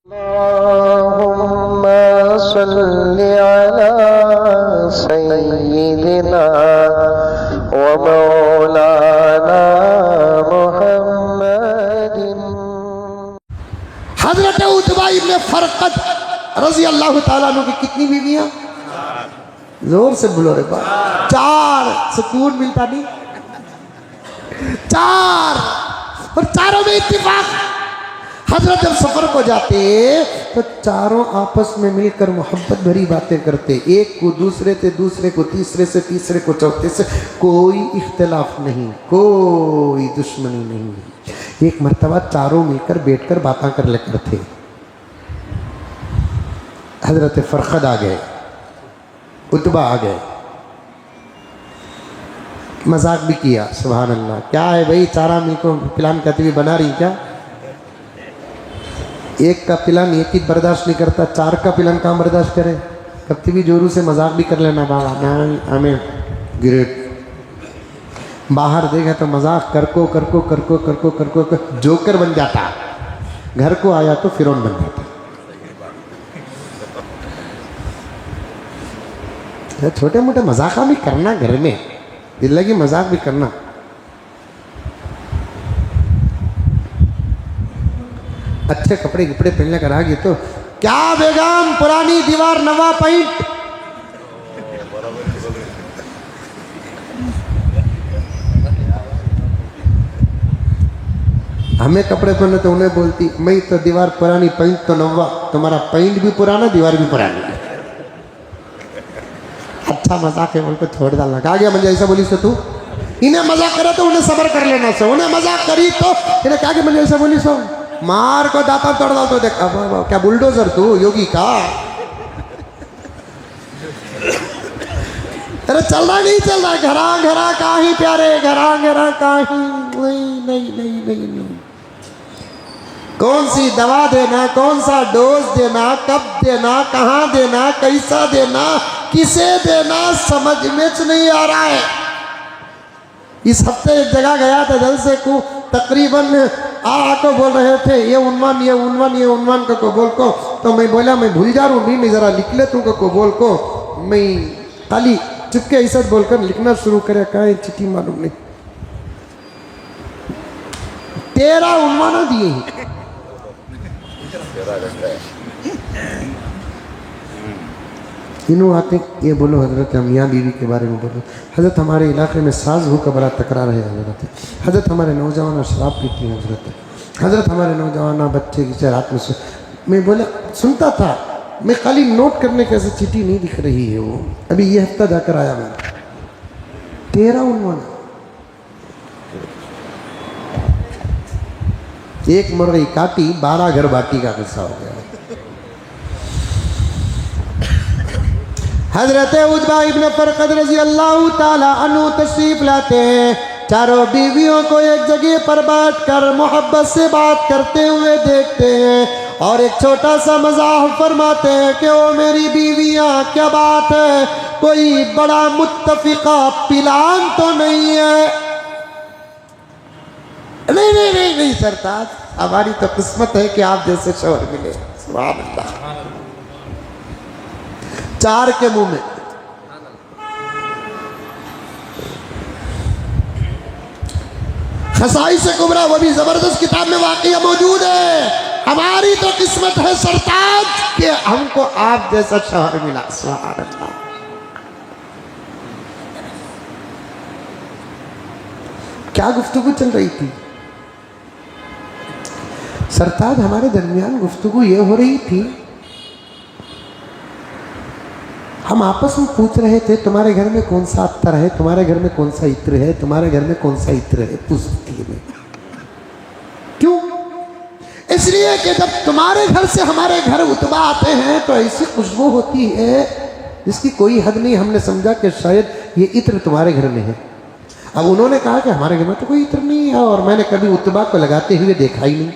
अल्लाहुम्मा सल्लि अला सय्यिदिना व मौलाना मुहम्मदिन। हजरत उतबा इब्ने फरकत रजी अल्लाह ताला अन्हु की कितनी बीवियां? जोर से बोलो रे बा। 4। सुकून मिलता नहीं? 4 और चारों में इत्तिफाक। हजरत जब सफर को जाते तो चारों आपस में मिलकर मोहब्बत भरी बातें करते, एक को दूसरे से, दूसरे को तीसरे से, तीसरे को चौथे से। कोई इख्तिलाफ नहीं, कोई दुश्मनी नहीं। एक मर्तबा चारों मिलकर बैठकर बातें कर लेकर थे। हजरत फरखद आ गए, उतबा आ गए, मजाक भी किया। सुभान अल्लाह, क्या है भाई, चारा मिल को प्लान कहते हुए बना रही क्या? एक का प्लान एक ही बर्दाश्त नहीं करता, 4 का प्लान कहाँ बर्दाश्त करे? कभी भी जोरू से मजाक भी कर लेना बाबा, नहीं हमें ग्रेट। बाहर देखा तो मजाक करको करको करको करको करको कर, जोकर बन जाता। घर को आया तो फिरौन बन जाता। छोटे मोटे मजाक भी करना घर में, दिल लगी मजाक भी करना। अच्छे कपड़े कपड़े पहनने कर आ गए तो क्या बेगम, पुरानी दीवार नवा पेंट। हमें कपड़े पहने तो उन्हें बोलती, मैं तो दीवार पुरानी पेंट तो नवा। तुम्हारा पेंट भी पुराना, दीवार भी पुरानी। अच्छा मजाक है, उनको छोड़ डालना। कहा गया मुझे ऐसा बोली से तू इन्हें मजाक करे तो उन्हें सबर कर लेना सो, उन्हें मजाक करी तो इन्हें क्या कि मुझे ऐसा बोली सो मार को दाता तोड़ दो तो देख। क्या बुलडोजर तू योगी का? अरे चल रहा नहीं चल रहा? घरा घरा का ही प्यारे, घरा घरा का ही। नहीं नहीं नहीं नहीं नहीं। कौन सी दवा देना, कौन सा डोज देना, कब देना, कहाँ देना, कैसा देना, किसे देना, समझ में नहीं आ रहा है। इस हफ्ते एक जगह गया था जलसे को, तकरीबन को बोल रहे थे ये उन्वान ये उन्वान ये उन्वान को बोल को। तो मैं बोला मैं भूल जा रहा हूँ, नहीं ज़रा लिख ले तू को बोल को। मैं खाली चुपके ऐसा बोलकर लिखना शुरू करे, कहा चिट्ठी मालूम नहीं 13 उन्वाना दिए ही। तीनों आते ये बोलो हजरत हम मियाँ बीवी के बारे में बोलो। हजरत हमारे इलाके में साज हो का बड़ा तकरार है हजरत। हजरत हमारे नौजवान शराब पीती हैं हजरत। हजरत हमारे नौजवान बच्चे की रात में मैं बोला सुनता था, मैं खाली नोट करने के ऐसे चिट्ठी नहीं दिख रही है वो। अभी ये हफ्ता जाकर आया मैं, 13 उन्होंने एक मुर्गी काटी, 12 घर बाटी का किस्सा हो गया। हजरत उतबा इब्ने फरकत रजी अल्लाह ताला अन्हु तशरीफ लाते हैं। चारों बीवियों को एक जगह पर बैठकर मोहब्बत से बात करते हुए देखते हैं और एक छोटा सा मजाक फरमाते हैं कि ओ मेरी बीवियां, क्या बात है, कोई बड़ा मुत्तफिका प्लान तो नहीं है? नहीं नहीं नहीं नहीं सरताज, हमारी तो किस्मत है कि आप जैसे शौहर मिले। सुभान अल्लाह। 4 के मुंह में खसाई से कुबरा, वो भी जबरदस्त किताब में वाकया मौजूद है। हमारी तो किस्मत है सरताज कि हमको आप जैसा शौहर मिला। सुभान अल्लाह। क्या गुफ्तगू चल रही थी सरताज? हमारे दरमियान गुफ्तगू ये हो रही थी, हम आपस में पूछ रहे थे तुम्हारे घर में कौन सा अत्तर है, तुम्हारे घर में कौन सा इत्र है, तुम्हारे घर में कौन सा इत्र है। पूछती है क्यों? इसलिए कि जब तुम्हारे घर से हमारे घर उतबा आते हैं तो ऐसी खुशबू होती है जिसकी कोई हद नहीं। हमने समझा कि शायद ये इत्र तुम्हारे घर में है। अब उन्होंने कहा कि हमारे घर में तो कोई इत्र नहीं है और मैंने कभी उतबा को लगाते हुए देखा ही नहीं।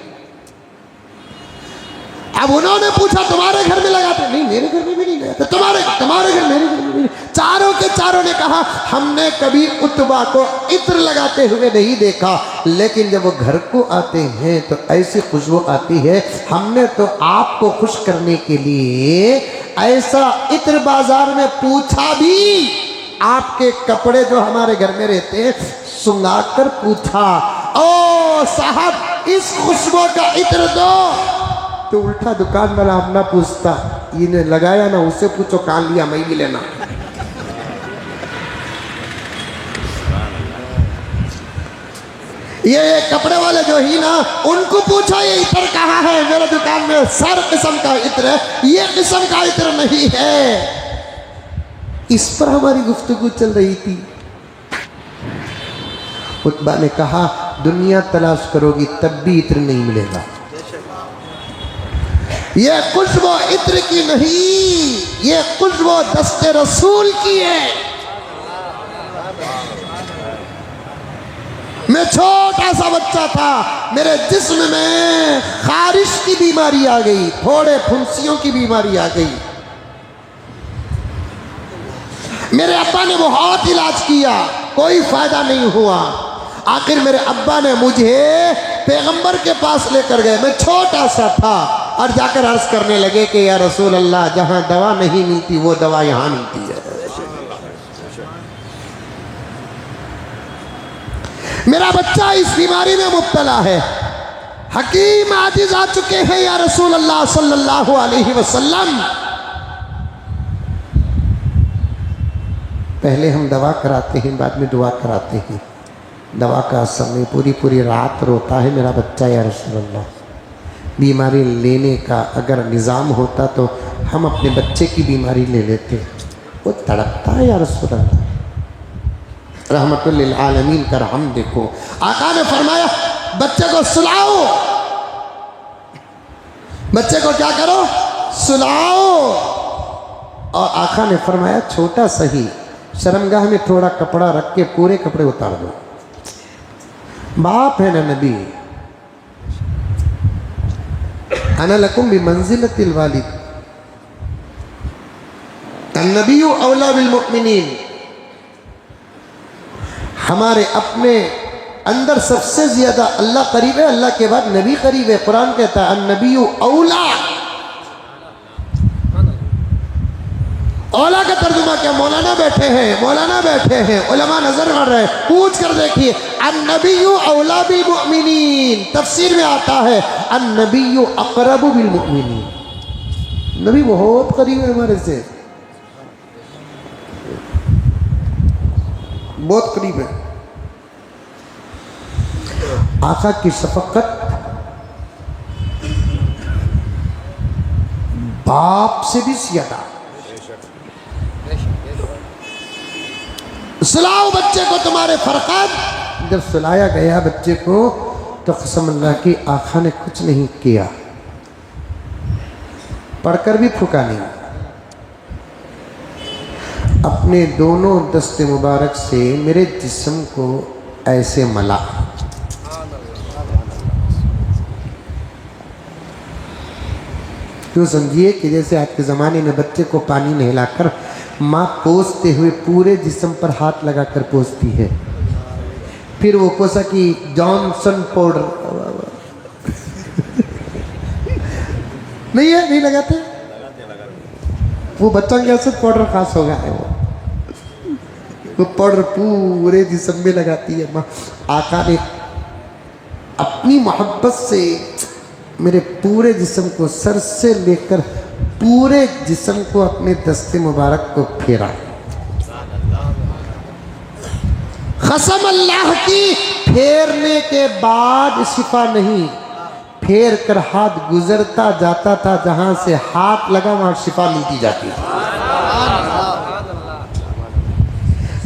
अब उन्होंने पूछा तुम्हारे घर में लगाते? नहीं, मेरे घर में भी नहीं लगाते। तुम्हारे घर, मेरे घर में भी नहीं। चारों के चारों ने कहा हमने कभी उत्बा को इत्र लगाते हुए नहीं देखा, लेकिन जब वो घर को आते हैं तो ऐसी खुशबू आती है। हमने तो आपको खुश करने के लिए ऐसा इत्र बाजार में पूछा भी, आपके कपड़े जो हमारे घर में रहते हैं सुंगा कर पूछा, ओ साहब इस खुशबू का इत्र दो। तो उल्टा दुकान वाला हम ना पूछता, इन्हें लगाया ना, उससे पूछो कहाँ लिया, मैं भी लेना। ये कपड़े वाले जो ही ना, उनको पूछो ये इत्र कहाँ है, मेरे दुकान में सर किस्म का इत्र है, ये किस्म का इत्र नहीं है। इस पर हमारी गुफ्तगू चल रही थी। उत्बा ने कहा दुनिया तलाश करोगी तब भी इत्र नहीं मिलेगा। ये खुशबू इत्र की नहीं, ये खुशबू दस्ते रसूल की है। मैं छोटा सा बच्चा था, मेरे जिस्म में खारिश की बीमारी आ गई, थोड़े फुंसियों की बीमारी आ गई। मेरे अब्बा ने बहुत इलाज किया, कोई फायदा नहीं हुआ। आखिर मेरे अब्बा ने मुझे पैगंबर के पास लेकर गए, मैं छोटा सा था, और जाकर अर्ज करने लगे कि या रसूल अल्लाह, जहां दवा नहीं मिलती वो दवा यहां मिलती है। मेरा बच्चा इस बीमारी में मुब्तला है। हकीम आजिज आ चुके हैं या रसूल अल्लाह सल्लल्लाहु अलैहि वसल्लम। पहले हम दवा कराते हैं, बाद में दुआ कराते हैं। दवा का असर नहीं, पूरी पूरी रात रोता है मेरा बच्चा या रसूल अल्लाह। बीमारी लेने का अगर निज़ाम होता तो हम अपने बच्चे की बीमारी ले लेते। वो तड़पता है या रसूल अल्लाह। रहमतुल लिल आलमीन का रहम देखो। आका ने फरमाया बच्चे को सुलाओ, बच्चे को क्या करो, सुलाओ। और आका ने फरमाया छोटा सही शर्मगाह में थोड़ा कपड़ा रख के पूरे कपड़े उतार दो। बाप है ना नबी, अना लकुम बि मंजिलतिल वालिद, अन्नबिय्यु औला बिल मुमिनीन। हमारे अपने अंदर सबसे ज्यादा अल्लाह करीब है, अल्लाह के बाद नबी करीब है। कुरान कहता है अन्नबिय्यु औला। औला का तर्जुमा क्या, मौलाना बैठे हैं, मौलाना बैठे हैं, उलमा नजर मार रहे हैं, पूछ कर देखिए। अन्नबिय्यु औला बिल मुमिनीन, तफसीर में आता है अन्नबिय्यु अक़रबु बिल मुमिनीन। नबी बहुत करीब है हमारे से, बहुत करीब है। आका की शफकत बाप से भी ज्यादा। सुलाओ बच्चे को तुम्हारे फरकत। जब सुलाया गया बच्चे को तो कसम अल्लाह की आका ने कुछ नहीं किया, पढ़कर भी फूका नहीं, अपने दोनों दस्ते मुबारक से मेरे जिस्म को ऐसे मला। क्यों समझिए कि जैसे आज के ज़माने में बच्चे को पानी नहलाकर माँ पोंछते हुए पूरे जिस्म पर हाथ लगाकर पोंछती है, फिर वो पोसा कि जॉनसन पाउडर नहीं है, नहीं लगाते वो बच्चा कैसे पाउडर खास होगा है वो पाउडर पूरे जिस्म में लगाती है माँ। आका ने अपनी मोहब्बत से मेरे पूरे जिस्म को सर से लेकर पूरे जिस्म को अपने दस्ते मुबारक को फेरा। कसम अल्लाह की, फेरने के बाद शिफा नहीं, फेर कर हाथ गुजरता जाता था, जहां से हाथ लगा वहां शिफा मिलती जाती है।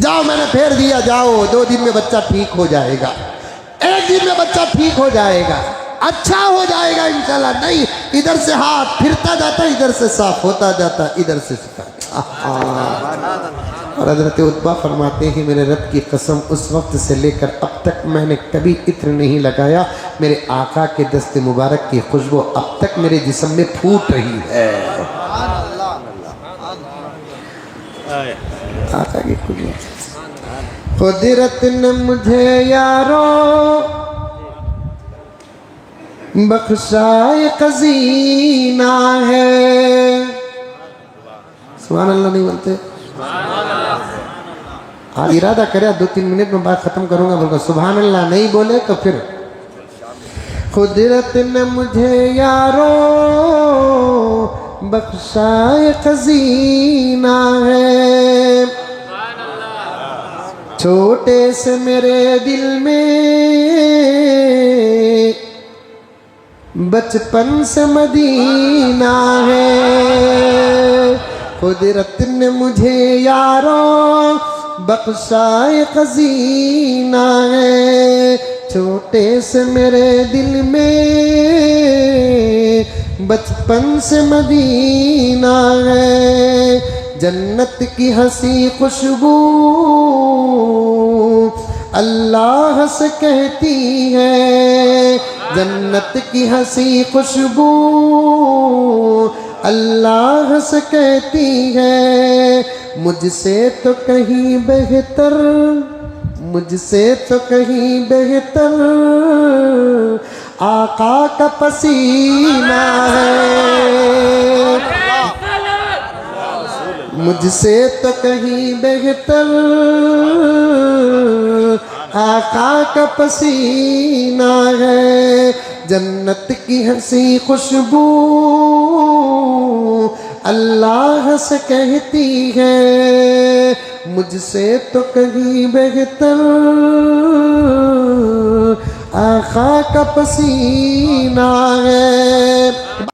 जाओ मैंने फेर दिया, जाओ 2 दिन में बच्चा ठीक हो जाएगा, 1 दिन में बच्चा ठीक हो जाएगा, अच्छा हो जाएगा इंशाल्लाह। नहीं, इधर से हाथ फिरता जाता, इधर से साफ होता जाता, इधर से शिफा। और हज़रत उत्बा फरमाते हैं मेरे रब की कसम, उस वक्त से लेकर अब तक मैंने कभी इत्र नहीं लगाया, मेरे आका के दस्ते मुबारक की खुशबू अब तक मेरे जिस्म में फूट रही है। आका की कुदरत। कुदरत ने मुझे यारों बख्शा ये खजीना है। सुभान अल्लाह नहीं बोलते? हाँ, इरादा करे 2-3 मिनट में बात खत्म करूंगा, बोलकर सुभान अल्लाह नहीं बोले तो फिर। कुदरत ने मुझे यारों बख्शा ये खजीना है। छोटे से मेरे दिल में बचपन से मदीना है। कुदरत ने मुझे यारों बख्शा ये खजीना है। छोटे से मेरे दिल में बचपन से मदीना है। जन्नत की हंसी खुशबू अल्लाह से कहती है। जन्नत की हंसी खुशबू अल्लाह से कहती है। मुझसे तो कहीं बेहतर, मुझसे तो कहीं बेहतर आका का पसीना है। मुझसे तो कहीं बेहतर आका का पसीना है। जन्नत की हंसी खुशबू अल्लाह से कहती है। मुझसे तो कहीं बेहतर आका का पसीना है।